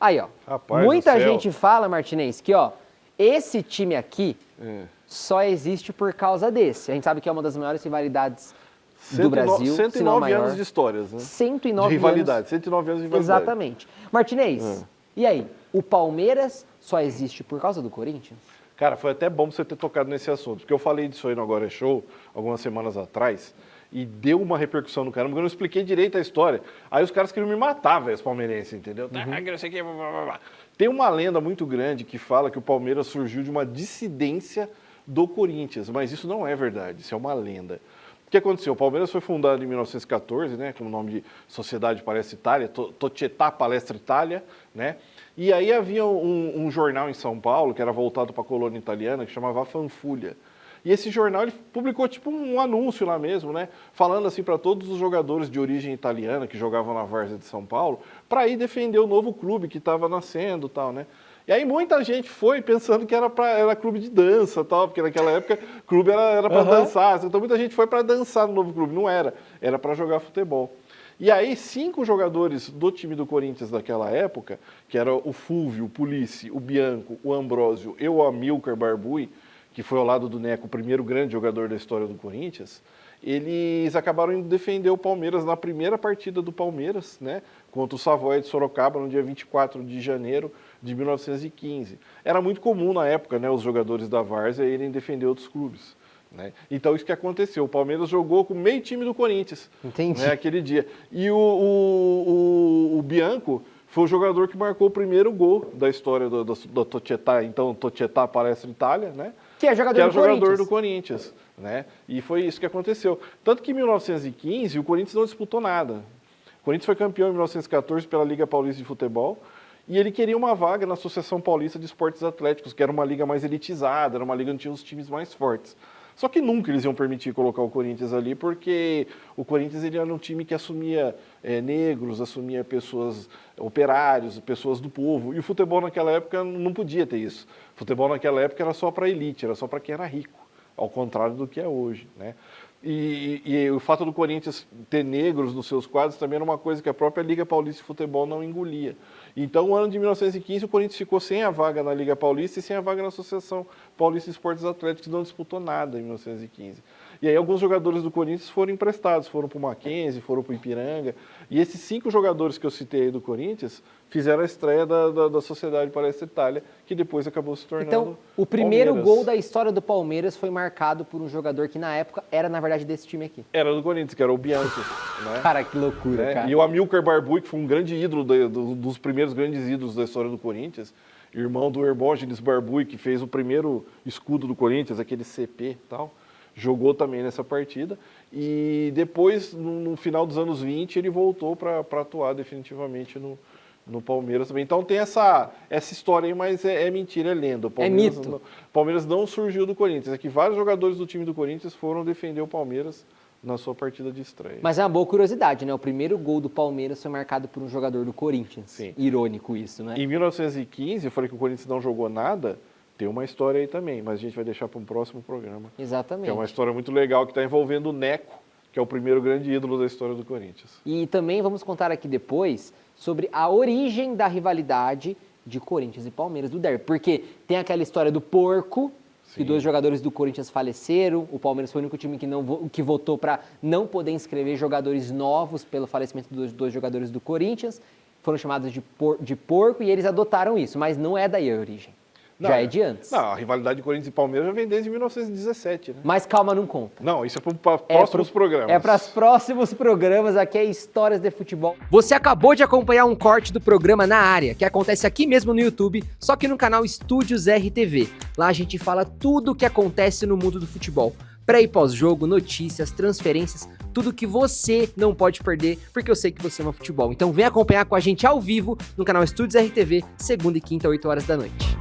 Aí, ó. Rapaz Muita do céu. gente fala, Martinez, que, ó, esse time aqui só existe por causa desse. A gente sabe que é uma das maiores rivalidades do Brasil, 109 se não a maior. anos de histórias, né? 109 de rivalidade, anos. 109 anos de rivalidade. Exatamente. Martinez, e aí? O Palmeiras só existe por causa do Corinthians? Cara, foi até bom você ter tocado nesse assunto, porque eu falei disso aí no Agora é Show, algumas semanas atrás, e deu uma repercussão no caramba, porque eu não expliquei direito a história. Aí os caras queriam me matar, velho, os palmeirenses, entendeu? Tem uma lenda muito grande que fala que o Palmeiras surgiu de uma dissidência do Corinthians, mas isso não é verdade, isso é uma lenda. O que aconteceu? O Palmeiras foi fundado em 1914, né, com o nome de Sociedade Palestra Itália, Società Palestra Itália, né? E aí havia um jornal em São Paulo, que era voltado para a colônia italiana, que chamava Fanfulha. E esse jornal ele publicou tipo um anúncio lá mesmo, né? Falando assim para todos os jogadores de origem italiana que jogavam na Várzea de São Paulo, para ir defender o novo clube que estava nascendo e tal, né? E aí muita gente foi pensando que era clube de dança, tal, porque naquela época clube era para dançar. Então muita gente foi para dançar no novo clube. Não era, era para jogar futebol. E aí 5 jogadores do time do Corinthians daquela época, que era o Fúvio, o Pulice, o Bianco, o Ambrósio e o Amilcar Barbuy, que foi ao lado do Neco o primeiro grande jogador da história do Corinthians, eles acabaram indo defender o Palmeiras na primeira partida do Palmeiras, né, contra o Savoia de Sorocaba, no dia 24 de janeiro de 1915. Era muito comum na época, né, os jogadores da Várzea irem defender outros clubes, né? Então isso que aconteceu, o Palmeiras jogou com meio time do Corinthians. Entendi. Né, aquele dia. E o Bianco foi o jogador que marcou o primeiro gol da história do Società, então Società Palestra Itália, né? Que é jogador do Corinthians, né? E foi isso que aconteceu. Tanto que em 1915 o Corinthians não disputou nada. O Corinthians foi campeão em 1914 pela Liga Paulista de Futebol e ele queria uma vaga na Associação Paulista de Esportes Atléticos, que era uma liga mais elitizada, era uma liga onde tinha os times mais fortes. Só que nunca eles iam permitir colocar o Corinthians ali, porque o Corinthians ele era um time que assumia negros, assumia pessoas, operários, pessoas do povo. E o futebol naquela época não podia ter isso. O futebol naquela época era só para a elite, era só para quem era rico, ao contrário do que é hoje, né? E o fato do Corinthians ter negros nos seus quadros também era uma coisa que a própria Liga Paulista de Futebol não engolia. Então, no ano de 1915, o Corinthians ficou sem a vaga na Liga Paulista e sem a vaga na Associação Paulista de Esportes Atléticos, não disputou nada em 1915. E aí alguns jogadores do Corinthians foram emprestados, foram para o Mackenzie, foram para o Ipiranga. E esses 5 jogadores que eu citei aí do Corinthians fizeram a estreia da Sociedade Palestra Itália, que depois acabou se tornando Então, o primeiro Palmeiras. gol da história do Palmeiras foi marcado por um jogador que na época era, na verdade, desse time aqui. Era do Corinthians, que era o Bianchi. Né? Cara, que loucura, Né? cara. E o Amilcar Barbuy, que foi um grande ídolo, dos primeiros grandes ídolos da história do Corinthians, irmão do Hermógenes Barbuy, que fez o primeiro escudo do Corinthians, aquele CP e tal, jogou também nessa partida. E depois, no final dos anos 20, ele voltou para atuar definitivamente no Palmeiras também. Então tem essa história aí, mas é mentira, é lenda. O Palmeiras, mito. O Palmeiras não surgiu do Corinthians. É que vários jogadores do time do Corinthians foram defender o Palmeiras na sua partida de estreia. Mas é uma boa curiosidade, né? O primeiro gol do Palmeiras foi marcado por um jogador do Corinthians. Sim. Irônico isso, né? Em 1915, eu falei que o Corinthians não jogou nada, tem uma história aí também, mas a gente vai deixar para um próximo programa. Exatamente. Que é uma história muito legal que está envolvendo o Neco, que é o primeiro grande ídolo da história do Corinthians. E também vamos contar aqui depois sobre a origem da rivalidade de Corinthians e Palmeiras do derby. Porque tem aquela história do porco, que 2 jogadores do Corinthians faleceram, o Palmeiras foi o único time que votou para não poder inscrever jogadores novos pelo falecimento dos 2 jogadores do Corinthians, foram chamados de porco e eles adotaram isso, mas não é daí a origem, já é de antes. Não, a rivalidade de Corinthians e Palmeiras já vem desde 1917, né? Mas calma, não conta. Não, isso é para próximos programas. É para os próximos programas, aqui é Histórias de Futebol. Você acabou de acompanhar um corte do programa Na Área, que acontece aqui mesmo no YouTube, só que no canal Estúdios RTV. Lá a gente fala tudo o que acontece no mundo do futebol. Pré e pós-jogo, notícias, transferências, tudo que você não pode perder, porque eu sei que você ama futebol. Então vem acompanhar com a gente ao vivo no canal Estúdios RTV, segunda e quinta, 8 horas da noite.